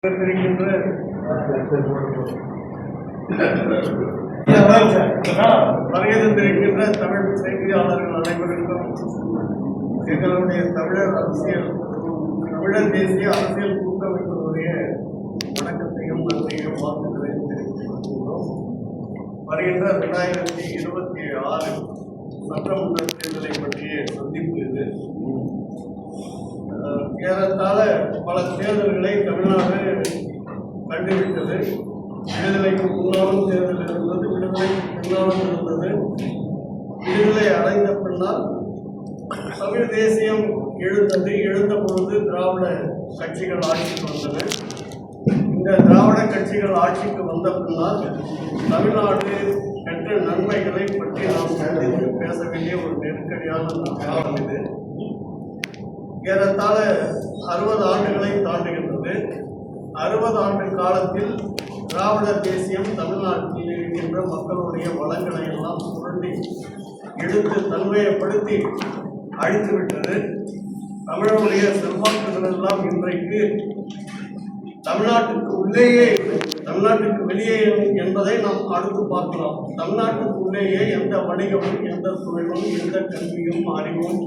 வருகின்ற தமிழ் செய்தியாளர்கள் அனைவருக்கும் எங்களுடைய தமிழர் தேசிய அரசியல் கூட்டமைப்பினுடைய வணக்கத்தையும் நன்றியையும் வாழ்த்துக்களையும் தெரிவித்துக் கொள்கிறோம். வருகின்ற 2026 சட்டமன்ற தேர்தலை பற்றிய சந்திப்பு இது. ஏறத்தாழ பல தேர்தல்களை தமிழ்நாடு கண்டுவிட்டது. விடுதலைக்கு முன்னாலும் தேர்தல் இருந்தது, விடுதலைக்கு பின்னாலும் இருந்தது. விடுதலை அடைந்த பின்னால் தமிழ் தேசியம் எழுந்த பொழுது திராவிட கட்சிகள் ஆட்சிக்கு வந்தன. இந்த திராவிட கட்சிகள் ஆட்சிக்கு வந்த பின்னால் தமிழ்நாடு பெற்ற நன்மைகளை பற்றி நாம் சந்தித்து பேச வேண்டிய ஒரு நெருக்கடியான காலம் இது. ஏறத்தாழ 60 ஆண்டுகளை தாண்டுகின்றது. 60 ஆண்டு காலத்தில் திராவிட தேசியம் தமிழ்நாட்டில் இருக்கின்ற மக்களுடைய வளங்களை எல்லாம் சுரண்டி எடுத்து தன்மையப்படுத்தி அழித்துவிட்டது. தமிழருடைய செல்வாக்குகள் எல்லாம் இன்றைக்கு தமிழ்நாட்டுக்கு உள்ளேயே தமிழ்நாட்டுக்கு வெளியே என்பதை நாம் அடுத்து பார்க்கலாம். தமிழ்நாட்டுக்கு உள்ளேயே எந்த வணிகமும், எந்த தொழிலும், எந்த கல்வியும், அறிவும்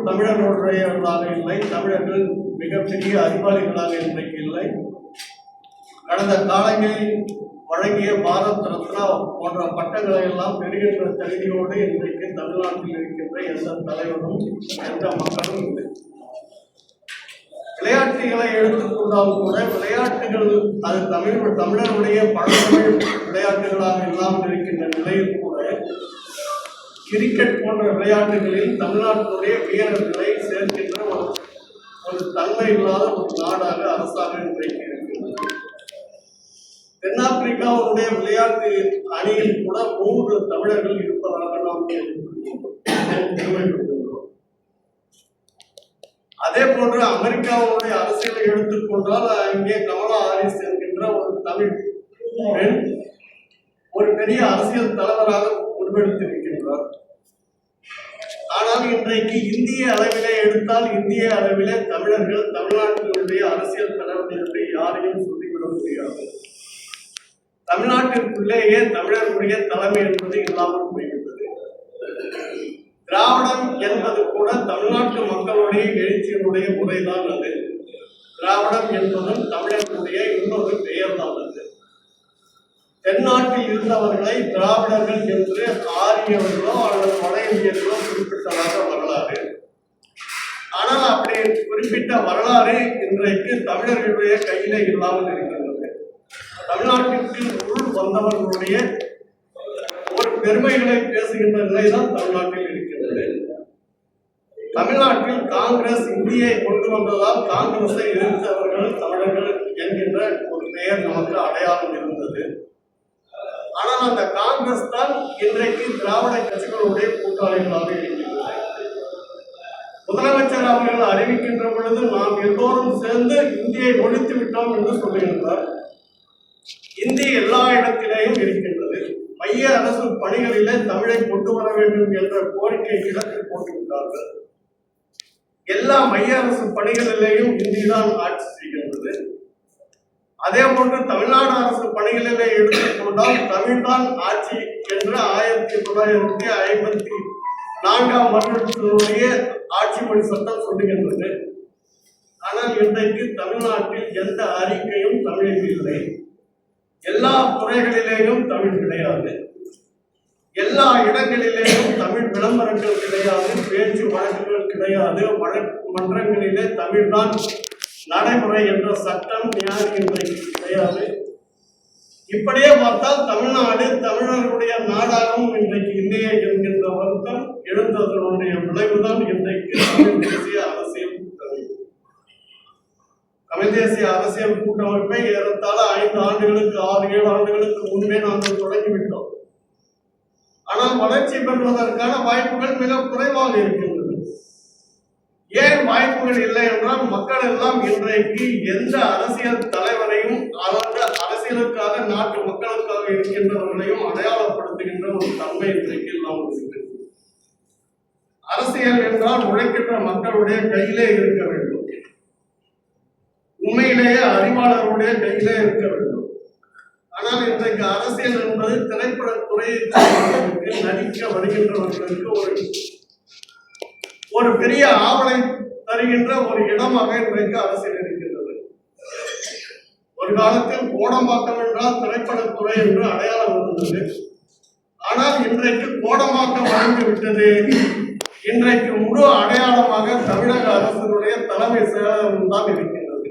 தமிழர்களுடையவர்களாக இல்லை. தமிழர்கள் மிகப்பெரிய அறிவாளிகளாக இன்றைக்கு இல்லை. கடந்த காலங்களில் வழங்கிய பாரத் ரத்னா போன்ற பட்டங்களை எல்லாம் பெறுகின்ற தகுதியோடு இன்றைக்கு தமிழ்நாட்டில் இருக்கின்ற எந்த தலைவரும் எந்த மக்களும் இல்லை. விளையாட்டுகளை எடுத்துக்கொண்டாலும் கூட விளையாட்டுகள் அது தமிழருடைய பழந்தமிழ் விளையாட்டுகளாக இல்லாமல் இருக்கின்ற நிலையில் கூட கிரிக்கெட் போன்ற விளையாட்டுகளில் தமிழ்நாட்டினுடைய வீரர்களை சேர்க்கின்ற ஒரு தன்மை இல்லாத ஒரு நாடாக அரசாக இன்றைக்கு இருக்கின்றது. தென்னாப்பிரிக்காவுடைய விளையாட்டு அணியில் கூட 3 தமிழர்கள் இருப்பதாக நாம் பெருமைப்படுத்துகிறோம். அதே போன்று அமெரிக்காவுடைய அரசியலை எடுத்துக்கொண்டால் அங்கே கமலா ஹாரிஸ் என்கின்ற ஒரு தமிழ் பெண் ஒரு பெரிய அரசியல் தலைவராக உருவெடுத்திருக்கின்றார். ஆனால் இன்றைக்கு இந்திய அளவிலே எடுத்தால் இந்திய அளவிலே தமிழர்கள் தமிழ்நாட்டினுடைய அரசியல் தலைவர் என்று யாரையும் சொல்லிவிட முடியாது. தமிழ்நாட்டிற்குள்ளேயே தமிழர்களுடைய தலைமை என்பது இல்லாமல் போய்விட்டது. திராவிடம் என்பது கூட தமிழ்நாட்டு மக்களுடைய எழுச்சியினுடைய முறைதான். அது திராவிடம் என்பதும் தமிழர்களுடைய இன்னொரு பெயர் தான். அது தென்னாட்டில் இருந்தவர்களை திராவிடர்கள் என்று ஆரியவர்களோ அல்லது வட இந்தியர்களோ குறிப்பிட்டதாக வரலாறு. ஆனால் அப்படி குறிப்பிட்ட வரலாறு இன்றைக்கு தமிழர்களுடைய கையில இல்லாமல் இருக்கின்றது. தமிழ்நாட்டிற்கு உள் வந்தவர்களுடைய ஒரு பெருமைகளை பேசுகின்ற நிலைதான் தமிழ்நாட்டில் இருக்கின்றது. தமிழ்நாட்டில் காங்கிரஸ் இந்தியை கொண்டு வந்ததால் காங்கிரஸை எதிர்த்தவர்கள் தமிழர்கள் என்கின்ற ஒரு பெயர் நமக்கு அடையாளம் இருந்தது. ஆனால் அந்த காங்கிரஸ் தான் இன்றைக்கு திராவிட கட்சிகளுடைய கூட்டாளிகளாக இருக்கின்றது. முதலமைச்சர் அவர்கள் அறிவிக்கின்ற பொழுது நாம் எல்லோரும் சேர்ந்து இந்தியை ஒழித்து விட்டோம் என்று சொல்லுகின்றார். இந்தி எல்லா இடத்திலேயும் இருக்கின்றது. மைய அரசு பணிகளிலே தமிழை கொண்டு வர வேண்டும் என்ற கோரிக்கை இடத்தில் போட்டுவிட்டார்கள். எல்லா மைய அரசு பணிகளிலேயும் இந்தி தான் ஆட்சி செய்கின்றது. அதே போன்று தமிழ்நாடு அரசு பணிகளிலே எடுத்துக்கொண்டால் தமிழ்தான் ஆட்சி என்று 1954 வருடத்தினுடைய ஆட்சி மொழி சட்டம் சொல்லுகின்றது. ஆனால் இன்றைக்கு தமிழ்நாட்டில் எந்த அறிக்கையும் தமிழில் இல்லை. எல்லா துறைகளிலேயும் தமிழ் கிடையாது. எல்லா இடங்களிலேயும் தமிழ் விளம்பரங்கள் கிடையாது, பேச்சு வழக்குகள் கிடையாது. வழக்கு மன்றங்களிலே தமிழ்தான் நடைமுறை என்ற சட்டம் நியாயம் இன்றைக்கு கிடையாது. இப்படியே பார்த்தால் தமிழ்நாடு தமிழர்களுடைய நாடாகவும் இன்றைக்கு இல்லையே என்கின்ற வருத்தம் எழுந்ததனுடைய விளைவுதான் இன்றைக்கு தமிழ் தேசிய அரசியல் கூட்டமைப்பு. தமிழ் தேசிய அரசியல் கூட்டமைப்பை ஏறத்தாழ 5 ஆண்டுகளுக்கு 6-7 ஆண்டுகளுக்கு முன்பே நாங்கள் தொடங்கிவிட்டோம். ஆனால் வளர்ச்சி பெறுவதற்கான வாய்ப்புகள் மிக குறைவாக இருக்கின்றது. ஏன் வாய்ப்புகள் இல்லை என்றால் மக்கள் எல்லாம் இன்றைக்கு எந்த அரசியல் தலைவரையும் அந்த அரசியலுக்காக நாட்டு மக்களுக்காக இருக்கின்றவர்களையும் அடையாளப்படுத்துகின்ற ஒரு தன்மை இன்றைக்கு இல்லாமல் இருக்கிறது. அரசியல் என்றால் உழைக்கின்ற மக்களுடைய கையிலே இருக்க வேண்டும். உண்மையிலேயே அறிவாளருடைய கையிலே இருக்க வேண்டும். ஆனால் இன்றைக்கு அரசியல் என்பது திரைப்படத்துறையை நடிக்க வருகின்றவர்களுக்கு ஒரு பெரிய ஆவலை தருகின்ற ஒரு இடமாக இன்றைக்கு அரசியல் இருக்கின்றது. ஒரு காலத்தில் கோடம்பாக்கம் என்றால் திரைப்படத்துறை என்று அடையாளம் இருந்தது. ஆனால் இன்றைக்கு கோடம்பாக்கம் வளர்ந்து விட்டது. இன்றைக்கு முழு அடையாளமாக தமிழக அரசினுடைய தலைமை செயலகம் தான் இருக்கின்றது.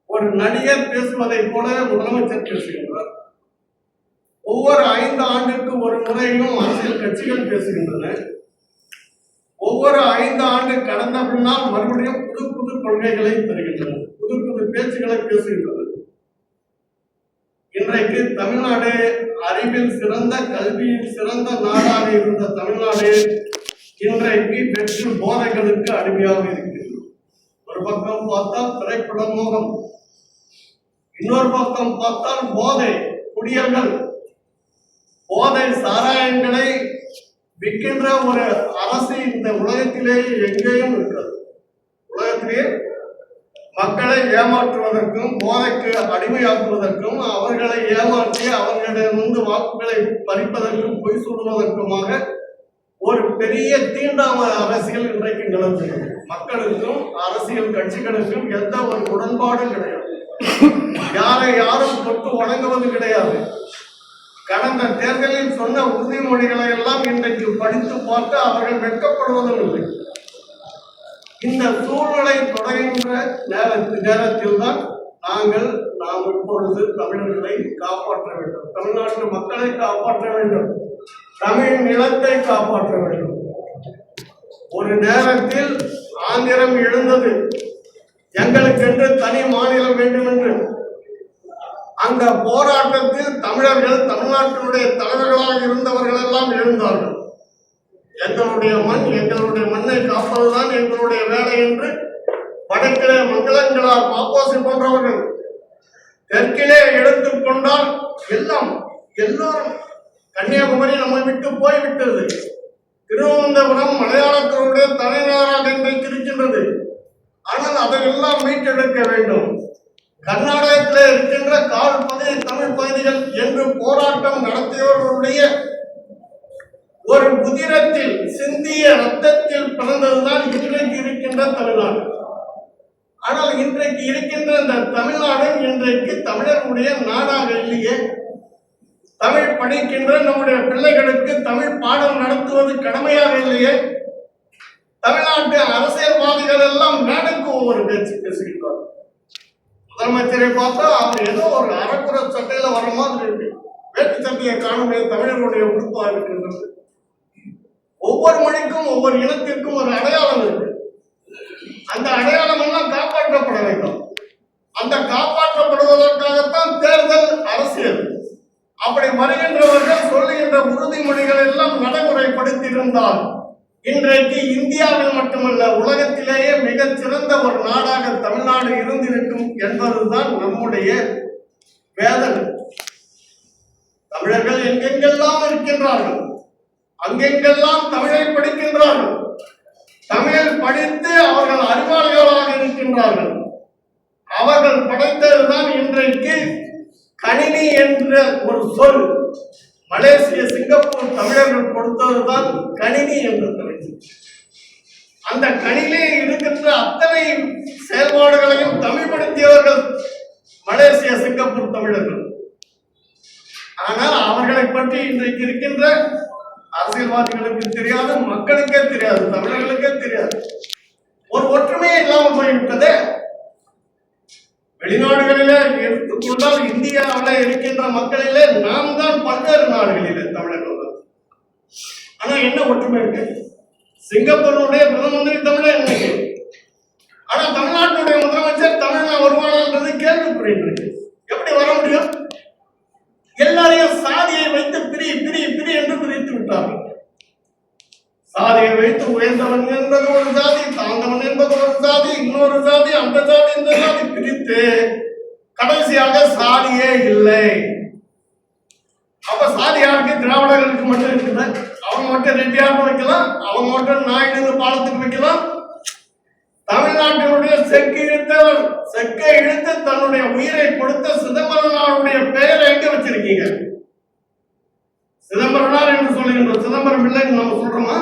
ஒரு நடிகர் பேசுவதை போல முதலமைச்சர் பேசுகின்றார். ஒவ்வொரு 5 ஆண்டுக்கு ஒரு முறையும் அரசியல் கட்சிகள் பேசுகின்றன. ஒவ்வொரு 5 ஆண்டு கடந்த பின்னால் மறுபடியும் புது புது கொள்கைகளை தருகின்றன, புது புது பேச்சுகளை பேசுகின்றன. இன்றைக்கு தமிழ்நாடு அறிவில் சிறந்த, கல்வியில் சிறந்த நாடாக இருந்த தமிழ்நாடு இன்றைக்கு வெற்று போதைகளுக்கு அடிமையாக இருக்கிறது. ஒரு பக்கம் பார்த்தால் திரைப்பட மோகம், இன்னொரு பக்கம் பார்த்தால் போதை குடியல்கள், போதை சாராயங்களை விற்கின்ற ஒரு அரசு இந்த உலகத்திலேயே எங்கேயும் இருக்கிறது. உலகத்திலேயே மக்களை ஏமாற்றுவதற்கும் போதைக்கு அடிமையாக்குவதற்கும் அவர்களை ஏமாற்றி அவர்களிடமிருந்து வாக்குகளை பறிப்பதற்கும் பொய் சொல்வதற்குமாக ஒரு பெரிய தீண்டாமை அரசியல் இன்றைக்கு நிலவுகிறது. மக்களுக்கும் அரசியல் கட்சிகளுக்கும் எந்த ஒரு உடன்பாடும் கிடையாது. யாரை யாரும் தொட்டு வணங்குவது கிடையாது. கடந்த தேர்தலில் சொன்ன உறுதிமொழிகளை எல்லாம் இன்றைக்கு படித்து பார்த்து அவர்கள் வெட்கப்படுவதும் இல்லை. இந்த சூழ்நிலை தொடர்கின்ற நேரத்தில் தான் நாம் இப்பொழுது தமிழர்களை காப்பாற்ற வேண்டும், தமிழ்நாட்டு மக்களை காப்பாற்ற வேண்டும், தமிழ் நிலத்தை காப்பாற்ற வேண்டும். ஒரு நேரத்தில் ஆந்திரம் எழுந்தது, எங்களுக்கென்று தனி மாநிலம் வேண்டும் என்று. அந்த போராட்டத்தில் தமிழர்கள், தமிழ்நாட்டினுடைய தலைவர்களாக இருந்தவர்கள் எல்லாம் எழுந்தார்கள். எங்களுடைய மண்ணை காப்பதுதான் எங்களுடைய வேலை என்று வடக்கிலே மங்களங்களார், மாப்போசி போன்றவர்கள், தெற்கிலே எடுத்துக்கொண்டால் எல்லோரும் கன்னியாகுமரி நம்மை விட்டு போய்விட்டது. திருவனந்தபுரம் மலையாளத்தினுடைய தலைநகராக இன்றைக்கு இருக்கின்றது. ஆனால் அதையெல்லாம் மீட்டெடுக்க வேண்டும். கர்நாடகத்தில் இருக்கின்ற கால் பகுதி தமிழ் பகுதிகள் என்று போராட்டம் நடத்தியவர்களுடைய ஒரு உதிரத்தில் சிந்திய ரத்தத்தில் பிறந்ததுதான் இன்றைக்கு இருக்கின்ற தமிழ்நாடு. ஆனால் இன்றைக்கு இருக்கின்ற இந்த தமிழ்நாடு இன்றைக்கு தமிழர்களுடைய நாடாக இல்லையே. தமிழ் படிக்கின்ற நம்முடைய பிள்ளைகளுக்கு தமிழ் பாடம் நடத்துவது கடமையாக இல்லையே. தமிழ்நாட்டு அரசியல்வாதிகள் எல்லாம் மேடைக்கு ஒவ்வொரு பேச்சு பேசுகின்றார். முதலமைச்சரை பார்த்தா அவர் ஏதோ ஒரு அரைக்குறை சட்டையில வர மாதிரி இருக்கு. வேட்டு சட்டையை காணுமே தமிழர்களுடைய உறுப்பாக இருக்கின்றது. ஒவ்வொரு மொழிக்கும் ஒவ்வொரு இனத்திற்கும் ஒரு அடையாளம் இருக்கு. அந்த அடையாளம் எல்லாம் காப்பாற்றப்பட வேண்டும். அந்த காப்பாற்றப்படுவதற்காகத்தான் தேர்தல் அரசியல். அப்படி வருகின்றவர்கள் சொல்லுகின்ற உறுதிமொழிகள் எல்லாம் நடைமுறைப்படுத்தியிருந்தால் இன்றைக்கு இந்தியாவில் மட்டுமல்ல உலகத்திலேயே மிகச் சிறந்த ஒரு நாடாக தமிழ்நாடு இருந்திருக்கும் என்பதுதான் நம்முடைய வேதனை. தமிழர்கள் எங்கெங்கெல்லாம் இருக்கின்றார்கள், அங்கெங்கெல்லாம் தமிழை படிக்கின்றார்கள். தமிழ் படித்து அவர்கள் அறிவாளிகளாக இருக்கின்றார்கள். அவர்கள் படைத்ததுதான் இன்றைக்கு கணினி என்ற ஒரு சொல். மலேசிய, சிங்கப்பூர் தமிழர்கள் கொடுத்ததுதான் கணினி என்று தெரிஞ்சு. அந்த கணினியில் இருக்கின்ற அத்தனை செயல்பாடுகளையும் தமிழ்படுத்தியவர்கள் மலேசிய, சிங்கப்பூர் தமிழர்கள். ஆனால் அவர்களை பற்றி இன்றைக்கு இருக்கின்ற அரசியல்வாதிகளுக்கு தெரியாது, மக்களுக்கே தெரியாது, தமிழர்களுக்கே தெரியாது. ஒரு ஒற்றுமையே இல்லாமல் போய்விட்டது. வெளிநாடுகளிலே எடுத்துக்கொண்டால் இந்தியாவில் இருக்கின்ற மக்களிலே நாம் தான் பல்வேறு நாடுகளிலே தமிழர்கள். ஆனா என்ன ஒற்றுமை இருக்கு? சிங்கப்பூருடைய பிரதம மந்திரி தமிழர் இன்னைக்கு, ஆனா தமிழ்நாட்டுடைய முதலமைச்சர் தமிழா வருவானான்றது கேள்விக்குறியிருக்கு. எப்படி வர முடியும்? எல்லாரையும் சாதியை வைத்து பிரி பிரி பிரி என்று பிரித்து விட்டார்கள். சாதியை வைத்து உயர்ந்தவன் என்பது ஒரு சாதி, தாழ்ந்தவன் என்பது ஒரு சாதி, இன்னொரு சாதி, அந்த சாதி, இந்த சாதி பிரித்து கடைசியாக சாதியே இல்லை. அப்ப சாதி யாருக்கு? திராவிடர்களுக்கு மட்டும் இருக்குது. அவங்க மட்டும் ரெட்டியார்னு வைக்கலாம், அவங்க மட்டும் நாயுடு பாலத்துக்கு வைக்கலாம். தமிழ்நாட்டினுடைய செக்கு இழுத்தவர், செக்கை இழுத்து தன்னுடைய உயிரை கொடுத்த சிதம்பரனாருடைய பெயரை எங்க வச்சிருக்கீங்க? சிதம்பரனார் என்று சொல்லுகின்ற சிதம்பரம் இல்லைன்னு நம்ம சொல்றோமா?